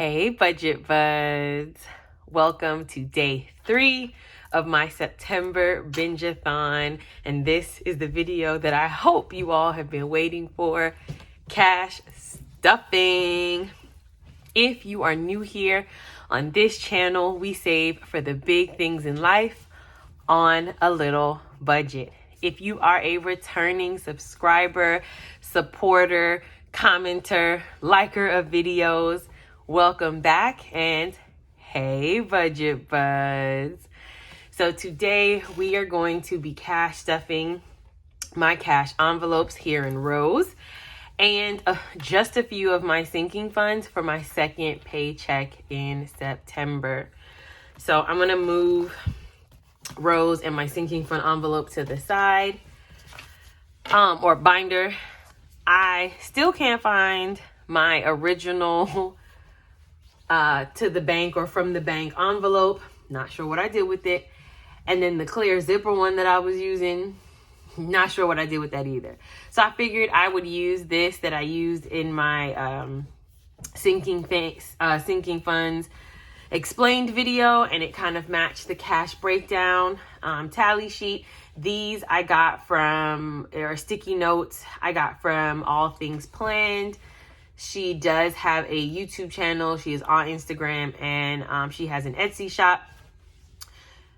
Hey, Budget Buds. Welcome to day 3 of my September binge-a-thon. And this is the video that I hope you all have been waiting for, cash stuffing. If you are new here on this channel, we save for the big things in life on a little budget. If you are a returning subscriber, supporter, commenter, liker of videos, welcome back, and hey, Budget Buds. So today we are going to be cash stuffing my cash envelopes here in rows and just a few of my sinking funds for my second paycheck in September. So I'm going to move rows and my sinking fund envelope to the side or binder. I still can't find my original to the bank or from the bank envelope. Not sure what I did with it. And then the clear zipper one that I was using, not sure what I did with that either. So I figured I would use this that I used in my sinking funds explained video, and it kind of matched the cash breakdown tally sheet. These I got from, or sticky notes I got from All Things Planned. She does have a YouTube channel. She is on Instagram, and she has an Etsy shop.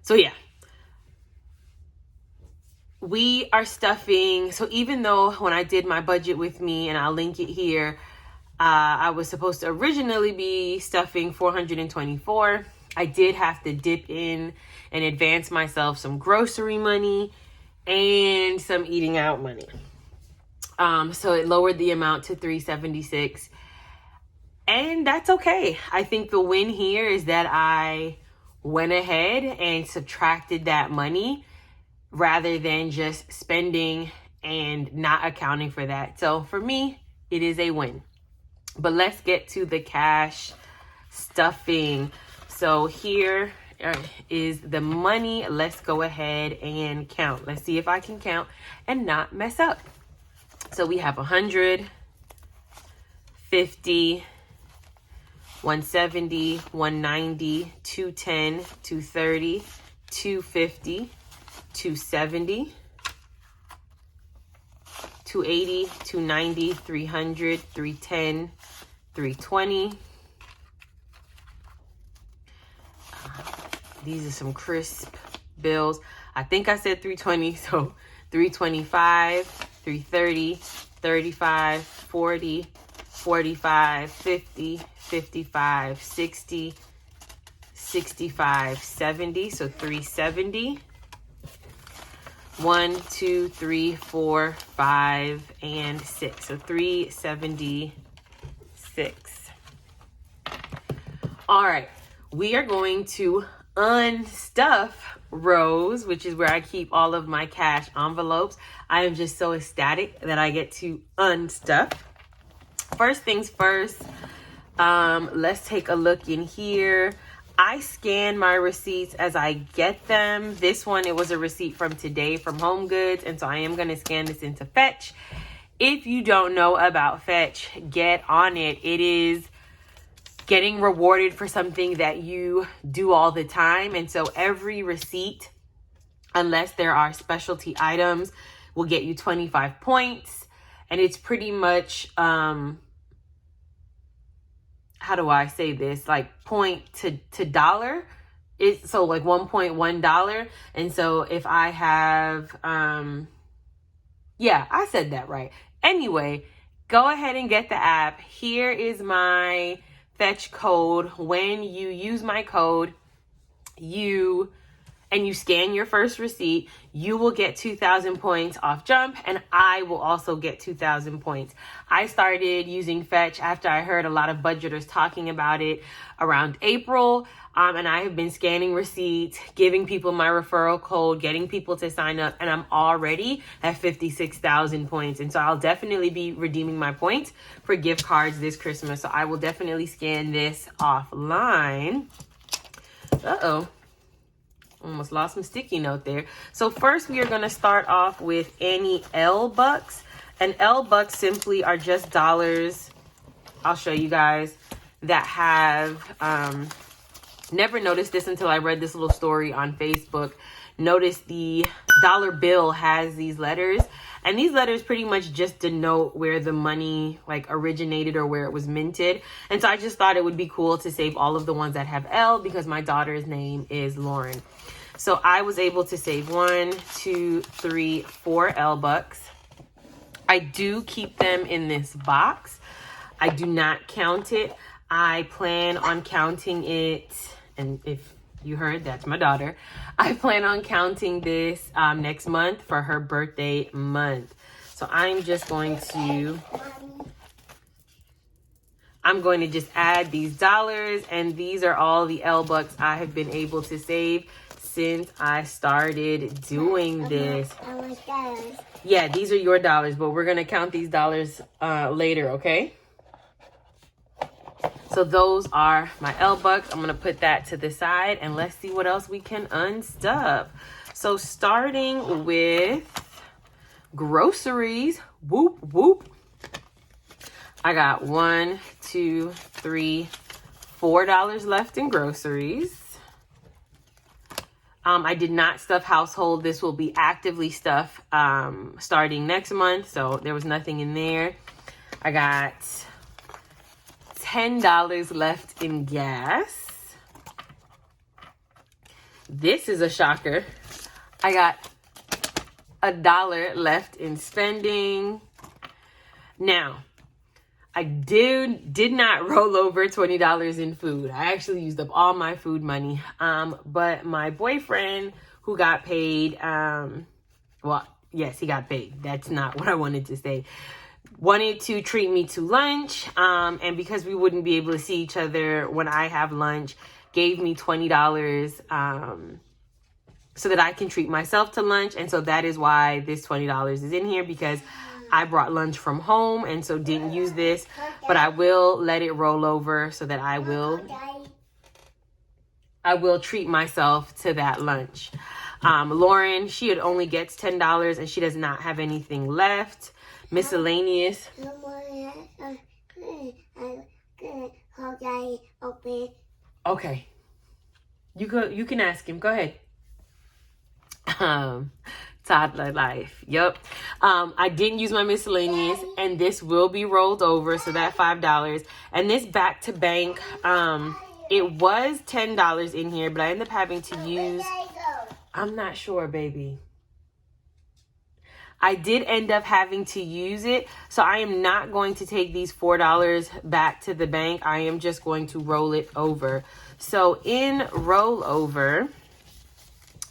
So yeah, we are stuffing. So even though when I did my budget with me, and I'll link it here, I was supposed to originally be stuffing $424. I did have to dip in and advance myself some grocery money and some eating out money. So it lowered the amount to $376, and that's okay. I think the win here is that I went ahead and subtracted that money rather than just spending and not accounting for that. So for me, it is a win. But let's get to the cash stuffing. So here is the money. Let's go ahead and count. Let's see if I can count and not mess up. So we have 100, 50, 170, 190, 210, 230, 250, 270, 280, 290, 300, 310, 320. These are some crisp bills. I think I said 320, so 325, 330, 35, 40, 45, 50, 55, 60, 65, 70, so 370. 1, 2, 3, 4, 5, and 6. So 376. All right, we are going to unstuff rows, which is where I keep all of my cash envelopes. I am just so ecstatic that I get to unstuff. First things first, let's take a look in here. I scan my receipts as I get them. This one, it was a receipt from today from Home Goods, and so I am going to scan this into Fetch. If you don't know about Fetch, get on it. It is getting rewarded for something that you do all the time, and so every receipt, unless there are specialty items, will get you 25 points, and it's pretty much how do I say this? Like point to dollar. It's so like $1.1. And so if I have, yeah, I said that right. Anyway, go ahead and get the app. Here is my Fetch code. When you use my code, you scan your first receipt, you will get 2,000 points off jump, and I will also get 2,000 points. I started using Fetch after I heard a lot of budgeters talking about it around April, and I have been scanning receipts, giving people my referral code, getting people to sign up, and I'm already at 56,000 points. And so I'll definitely be redeeming my points for gift cards this Christmas. So I will definitely scan this offline. Uh-oh. Almost lost my sticky note there. So first we are going to start off with any L bucks. And L bucks simply are just dollars. I'll show you guys. that have never noticed this until I read this little story on Facebook. Notice the dollar bill has these letters, and these letters pretty much just denote where the money like originated or where it was minted. And so I just thought it would be cool to save all of the ones that have L because my daughter's name is Lauren. So I was able to save 1, 2, 3, 4 L bucks. I do keep them in this box. I do not count it. I plan on counting it, and if you heard, that's my daughter. I plan on counting this next month for her birthday month. So I'm just going to, just add these dollars, and these are all the L bucks I have been able to save since I started doing this. Yeah, these are your dollars, but we're gonna count these dollars later, okay? So those are my L bucks. I'm gonna put that to the side, and let's see what else we can unstuff. So starting with groceries, whoop, whoop. I got $1, $2, $3, $4 left in groceries. I did not stuff household. This will be actively stuffed starting next month, so there was nothing in there. I got $10 left in gas. This is a shocker. I got $1 left in spending. Now, I did not roll over $20 in food. I actually used up all my food money. But my boyfriend, who got paid, well, yes, he got paid. That's not what I wanted to say. Wanted to treat me to lunch. And because we wouldn't be able to see each other when I have lunch, gave me $20 so that I can treat myself to lunch. And so that is why this $20 is in here, because I brought lunch from home and so didn't use this, but I will let it roll over so that I will treat myself to that lunch. Lauren, she only gets $10 and she does not have anything left. Miscellaneous. Okay. You can ask him. Go ahead. Toddler life. Yep. I didn't use my miscellaneous, and this will be rolled over, so that $5. And this back to bank, it was $10 in here, but I ended up having to use, I'm not sure, baby. I did end up having to use it, so I am not going to take these $4 back to the bank. I am just going to roll it over. So in rollover,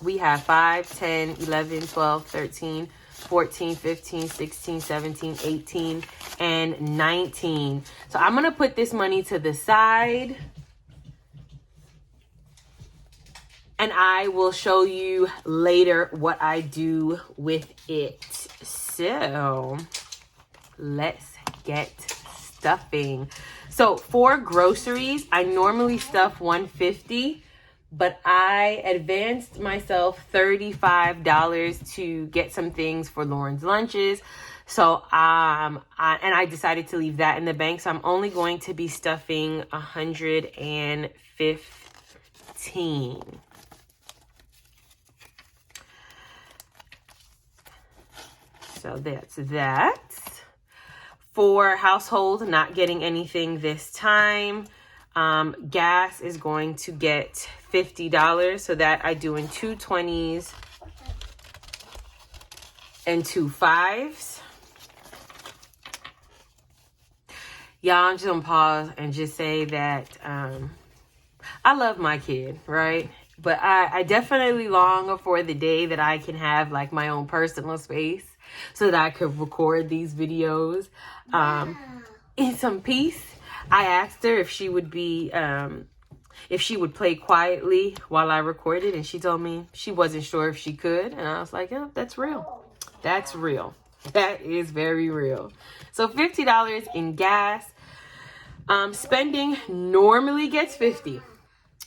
we have 5, 10, 11, 12, 13, 14, 15, 16, 17, 18, and 19. So I'm going to put this money to the side, and I will show you later what I do with it. So let's get stuffing. So for groceries, I normally stuff $150. But I advanced myself $35 to get some things for Lauren's lunches. So, I decided to leave that in the bank. So I'm only going to be stuffing $115. So that's that. For household, not getting anything this time. Gas is going to get $50, so that I do in 2 20s and 2 5s. Y'all, I'm just gonna pause and just say that I love my kid, right? But I definitely long for the day that I can have like my own personal space so that I could record these videos in some peace. I asked her if she would be, if she would play quietly while I recorded, and she told me she wasn't sure if she could. And I was like, yeah, that's real. That's real. That is very real. So $50 in gas. Spending normally gets $50,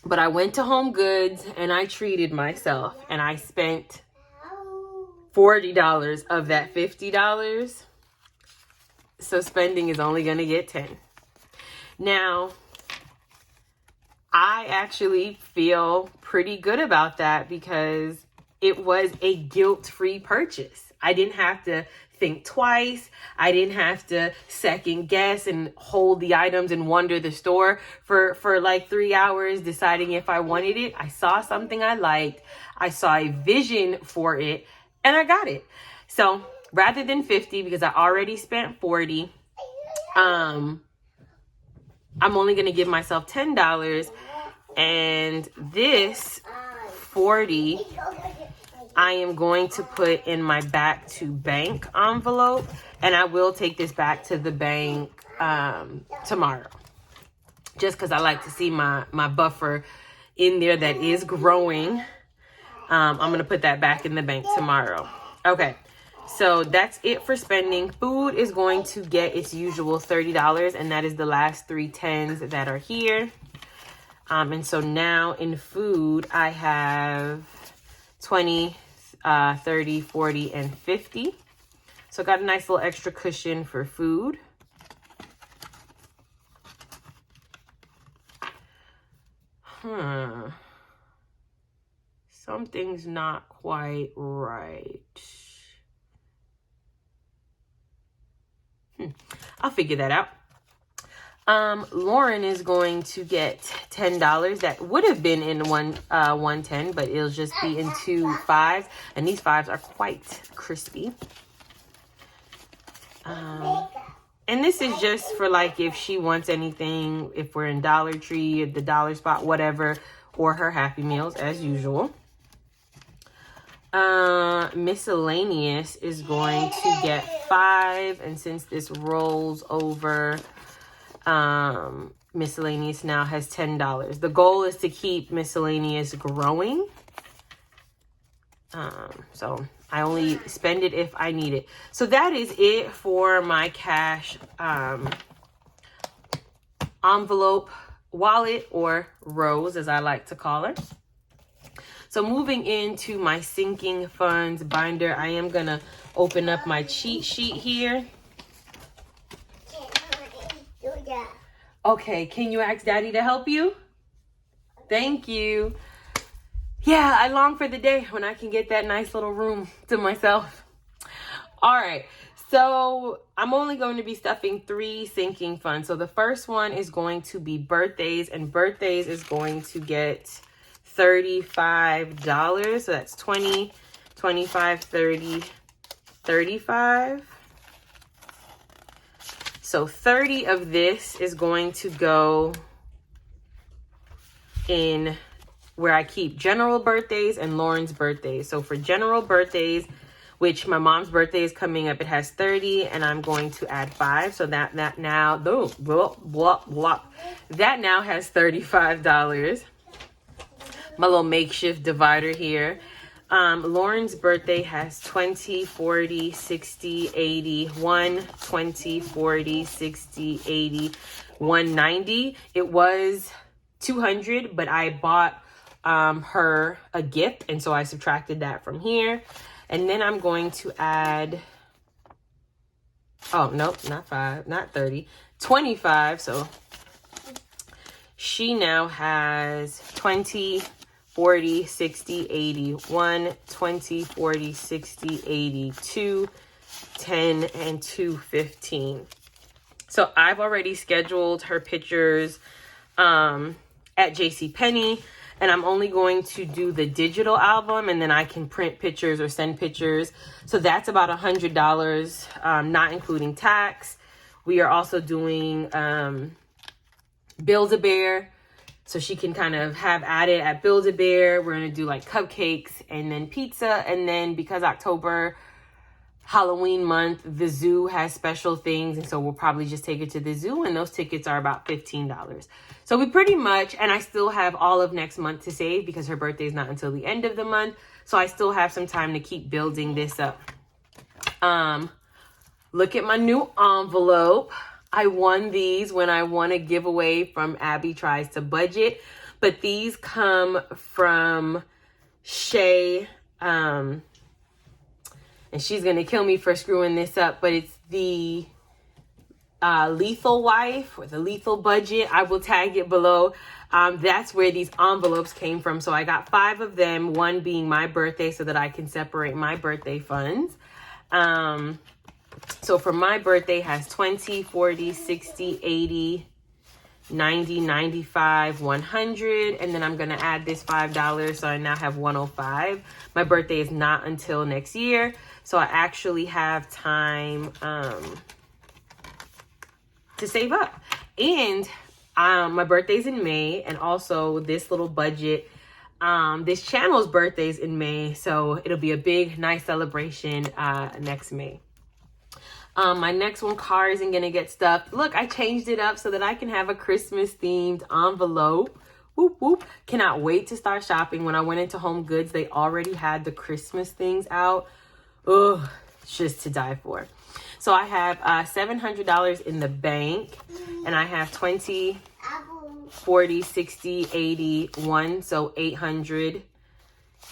but I went to Home Goods and I treated myself, and I spent $40 of that $50. So spending is only going to get $10. Now, I actually feel pretty good about that because it was a guilt-free purchase. I didn't have to think twice. I didn't have to second guess and hold the items and wander the store for like 3 hours deciding if I wanted it. I saw something I liked. I saw a vision for it and I got it. So rather than 50, because I already spent 40, I'm only going to give myself $10, and this 40 I am going to put in my back to bank envelope, and I will take this back to the bank tomorrow, just because I like to see my buffer in there that is growing. I'm going to put that back in the bank tomorrow. Okay. So that's it for spending. Food is going to get its usual $30, and that is the last 3 tens that are here. And so now in food, I have 20, 30, 40, and 50. So got a nice little extra cushion for food. Something's not quite right. I'll figure that out. Lauren is going to get $10. That would have been in 110, but it'll just be in 2 5s, and these 5s are quite crispy. And this is just for like if she wants anything, if we're in Dollar Tree or the Dollar Spot, whatever, or her Happy Meals as usual. Miscellaneous is going to get 5, and since this rolls over, miscellaneous now has $10. The goal is to keep miscellaneous growing. So I only spend it if I need it. So that is it for my cash envelope, wallet, or Rose as I like to call her. So moving into my sinking funds binder, I am going to open up my cheat sheet here. Okay, can you ask Daddy to help you? Thank you. Yeah, I long for the day when I can get that nice little room to myself. All right, so I'm only going to be stuffing 3 sinking funds. So the first one is going to be birthdays, and birthdays is going to get $35. So that's 20, 25, 30, 35. So 30 of this is going to go in where I keep general birthdays and Lauren's birthdays. So for general birthdays, which my mom's birthday is coming up, it has 30, and I'm going to add 5. So that now, that now has $35. My little makeshift divider here. Lauren's birthday has 20, 40, 60, 80, 120, 40, 60, 80, 190. It was 200, but I bought her a gift, and so I subtracted that from here. And then I'm going to add, oh, nope, not 5, not 30, 25. So she now has 20, 40, 60, 80, 1, 20, 40, 60, 80, 2, 10, and 2, 15. So I've already scheduled her pictures at JCPenney, and I'm only going to do the digital album, and then I can print pictures or send pictures. So that's about $100, not including tax. We are also doing Build-A-Bear, so she can kind of have at it at Build-A-Bear. We're going to do like cupcakes and then pizza. And then because October, Halloween month, the zoo has special things. And so we'll probably just take her to the zoo. And those tickets are about $15. So we pretty much, and I still have all of next month to save because her birthday is not until the end of the month. So I still have some time to keep building this up. Look at my new envelope. I won these when I won a giveaway from Abby Tries to Budget, but these come from Shay, and she's going to kill me for screwing this up, but it's the Lethal Wife or the Lethal Budget. I will tag it below. That's where these envelopes came from. So I got 5 of them, one being my birthday so that I can separate my birthday funds. So for my birthday has 20, 40, 60, 80, 90, 95, 100. And then I'm going to add this $5. So I now have 105. My birthday is not until next year. So I actually have time, to save up. And my birthday's in May, and also this little budget, this channel's birthday's in May, so it'll be a big, nice celebration next May. My next one, car isn't gonna get stuffed. Look, I changed it up so that I can have a Christmas themed envelope. Whoop, whoop. Cannot wait to start shopping. When I went into Home Goods, they already had the Christmas things out. Ugh, it's just to die for. So I have $700 in the bank, and I have 20, 40, 60, 80, 1, so 800,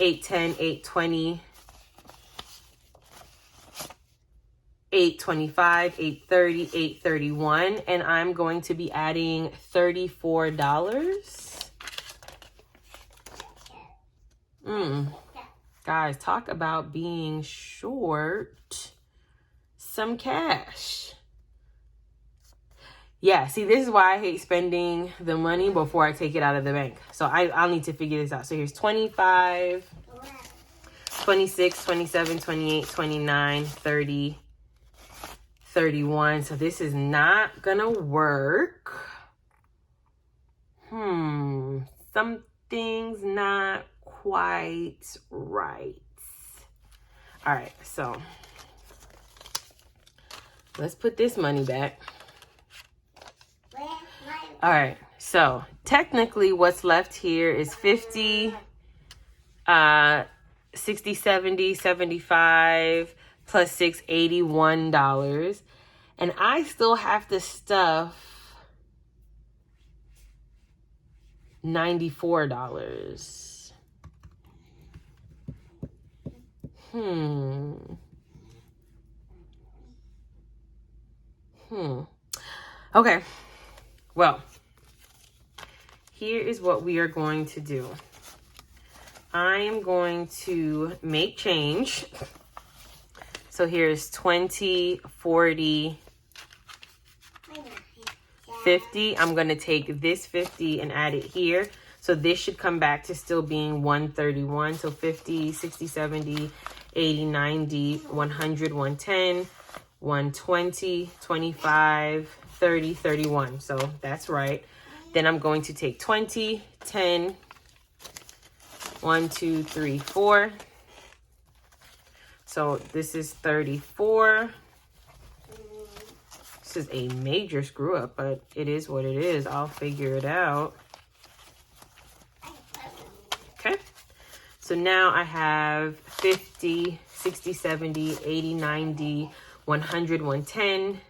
810, 820, 825, 830, 831, and I'm going to be adding $34. Guys, talk about being short some cash. Yeah, see, this is why I hate spending the money before I take it out of the bank. So I'll need to figure this out. So here's 25, 26, 27, 28, 29, 30, 31. So this is not gonna work. Something's not quite right. All right, so let's put this money back. All right, so technically what's left here is 50, 60, 70, 75, plus 6, $81. And I still have to stuff $94. Okay, well, here is what we are going to do. I am going to make change. So here's 20, 40, 50. I'm going to take this 50 and add it here. So this should come back to still being 131. So 50, 60, 70, 80, 90, 100, 110, 120, 25, 30, 31. So that's right. Then I'm going to take 20, 10, 1, 2, 3, 4. So this is 34. This is a major screw up, but it is what it is. I'll figure it out. Okay. So now I have 50, 60, 70, 80, 90, 100, 110,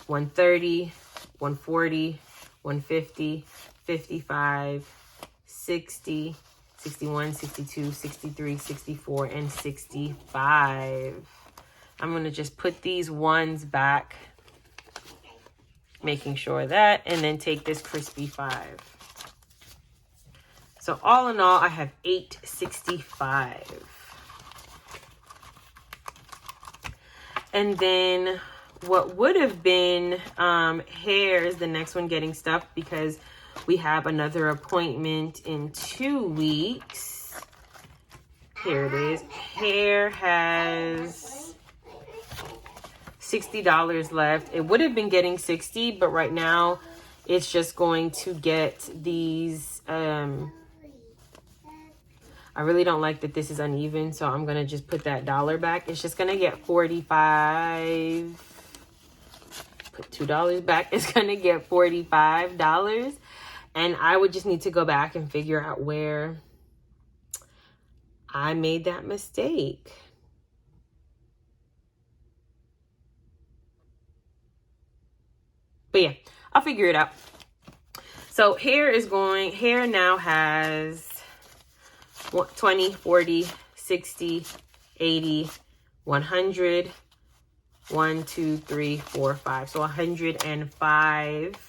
130, 140, 150, 55, 60, 61, 62, 63, 64, and 65. I'm going to just put these ones back, making sure that, and then take this crispy 5. So all in all, I have 865. And then what would have been hair is the next one getting stuffed because we have another appointment in 2 weeks. Here it is. Hair has $60 left. It would have been getting 60, but right now it's just going to get these. I really don't like that this is uneven, so I'm gonna just put that $1 back. It's just gonna get 45. Put $2 back. It's gonna get $45. And I would just need to go back and figure out where I made that mistake. But yeah, I'll figure it out. So hair now has 20, 40, 60, 80, 100, 1, 2, 3, 4, 5. So 105.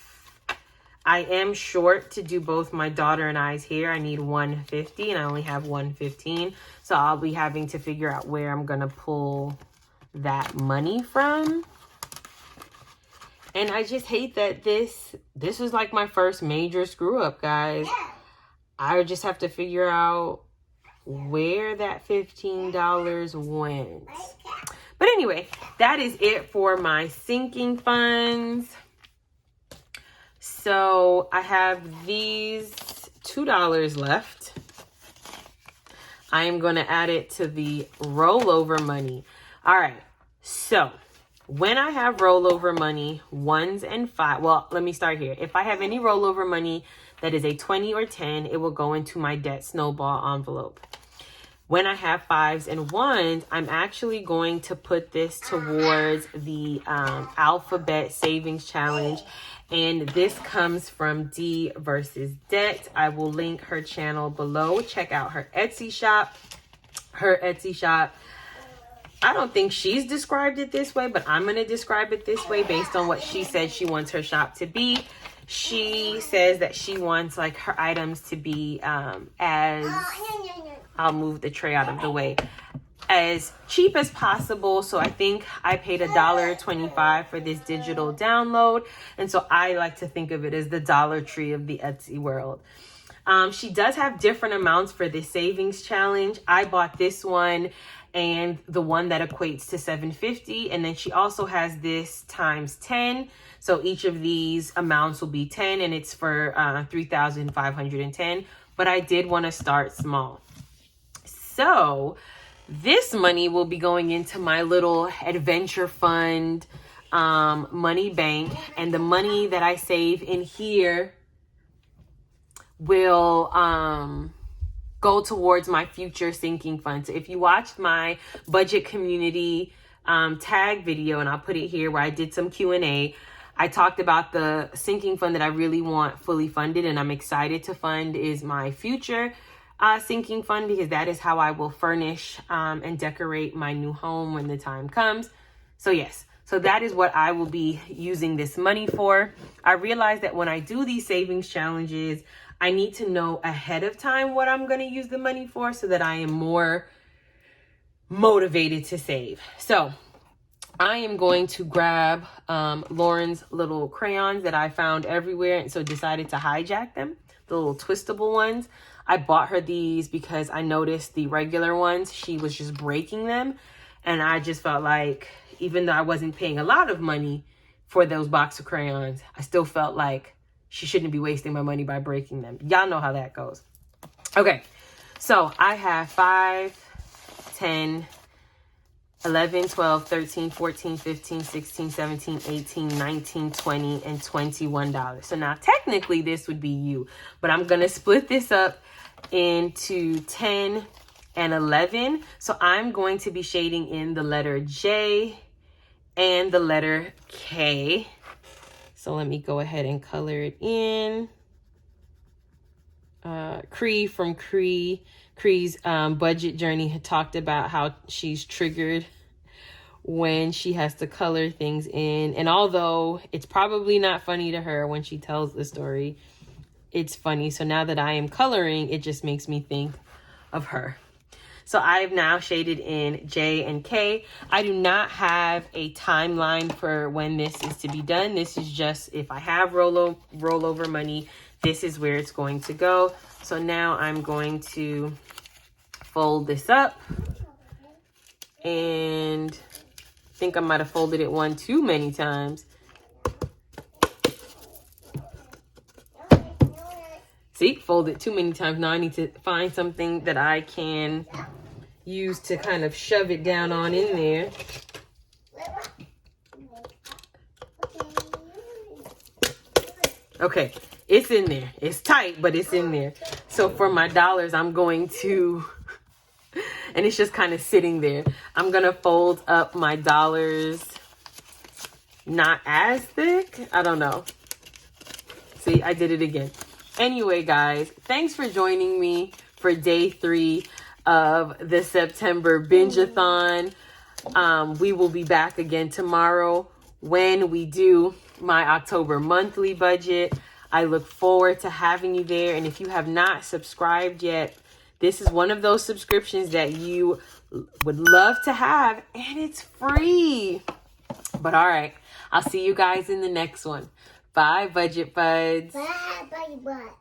I am short to do both my daughter and I's hair. I need 150 and I only have 115. So I'll be having to figure out where I'm going to pull that money from. And I just hate that this was like my first major screw up, guys. I just have to figure out where that $15 went. But anyway, that is it for my sinking funds. So I have these $2 left. I am going to add it to the rollover money. All right. So when I have rollover money, 1s and 5, well, let me start here. If I have any rollover money that is a 20 or 10, it will go into my debt snowball envelope. When I have 5s and 1s, I'm actually going to put this towards the Alphabet Savings Challenge. And this comes from D versus Debt. I will link her channel below. Check out her Etsy shop. Her Etsy shop. I don't think she's described it this way, but I'm going to describe it this way based on what she said she wants her shop to be. She says that she wants like her items to be as, I'll move the tray out of the way, as cheap as possible. So I think I paid $1.25 for this digital download. And so I like to think of it as the Dollar Tree of the Etsy world. She does have different amounts for this savings challenge. I bought this one and the one that equates to $7.50. And then she also has this times 10. So each of these amounts will be 10 and it's for $3,510. But I did want to start small. So this money will be going into my little adventure fund, money bank. And the money that I save in here will go towards my future sinking fund. So if you watched my budget community tag video, and I'll put it here where I did some Q&A, I talked about the sinking fund that I really want fully funded and I'm excited to fund is my future sinking fund, because that is how I will furnish and decorate my new home when the time comes. So yes, so that is what I will be using this money for. I realize that when I do these savings challenges, I need to know ahead of time what I'm going to use the money for so that I am more motivated to save. So I am going to grab Lauren's little crayons that I found everywhere, and so decided to hijack them, the little twistable ones. I bought her these because I noticed the regular ones, she was just breaking them. And I just felt like, even though I wasn't paying a lot of money for those box of crayons, I still felt like she shouldn't be wasting my money by breaking them. Y'all know how that goes. Okay, so I have 5, 10, 11, 12, 13, 14, 15, 16, 17, 18, 19, 20, and $21. So now technically this would be you, but I'm going to split this up into 10 and 11. So I'm going to be shading in the letter J and the letter K. So let me go ahead and color it in. Cree from Cree's budget journey had talked about how she's triggered when she has to color things in. And although it's probably not funny to her when she tells the story, it's funny. So now that I am coloring, it just makes me think of her. So I've now shaded in J and K. I do not have a timeline for when this is to be done. This is just if I have rollover money, this is where it's going to go. So now I'm going to fold this up, and I think I might have folded it one too many times. See, fold it too many times. Now I need to find something that I can use to kind of shove it down on in there. Okay, it's in there. It's tight, but it's in there. So for my dollars, I'm going to, and it's just kind of sitting there, I'm going to fold up my dollars not as thick. I don't know. See, I did it again. Anyway, guys, thanks for joining me for day 3 of the September binge-a-thon. We will be back again tomorrow when we do my October monthly budget. I look forward to having you there. And if you have not subscribed yet, this is one of those subscriptions that you would love to have, and it's free. But all right, I'll see you guys in the next one. Bye, Budget Buds. Bye, Budget Buds.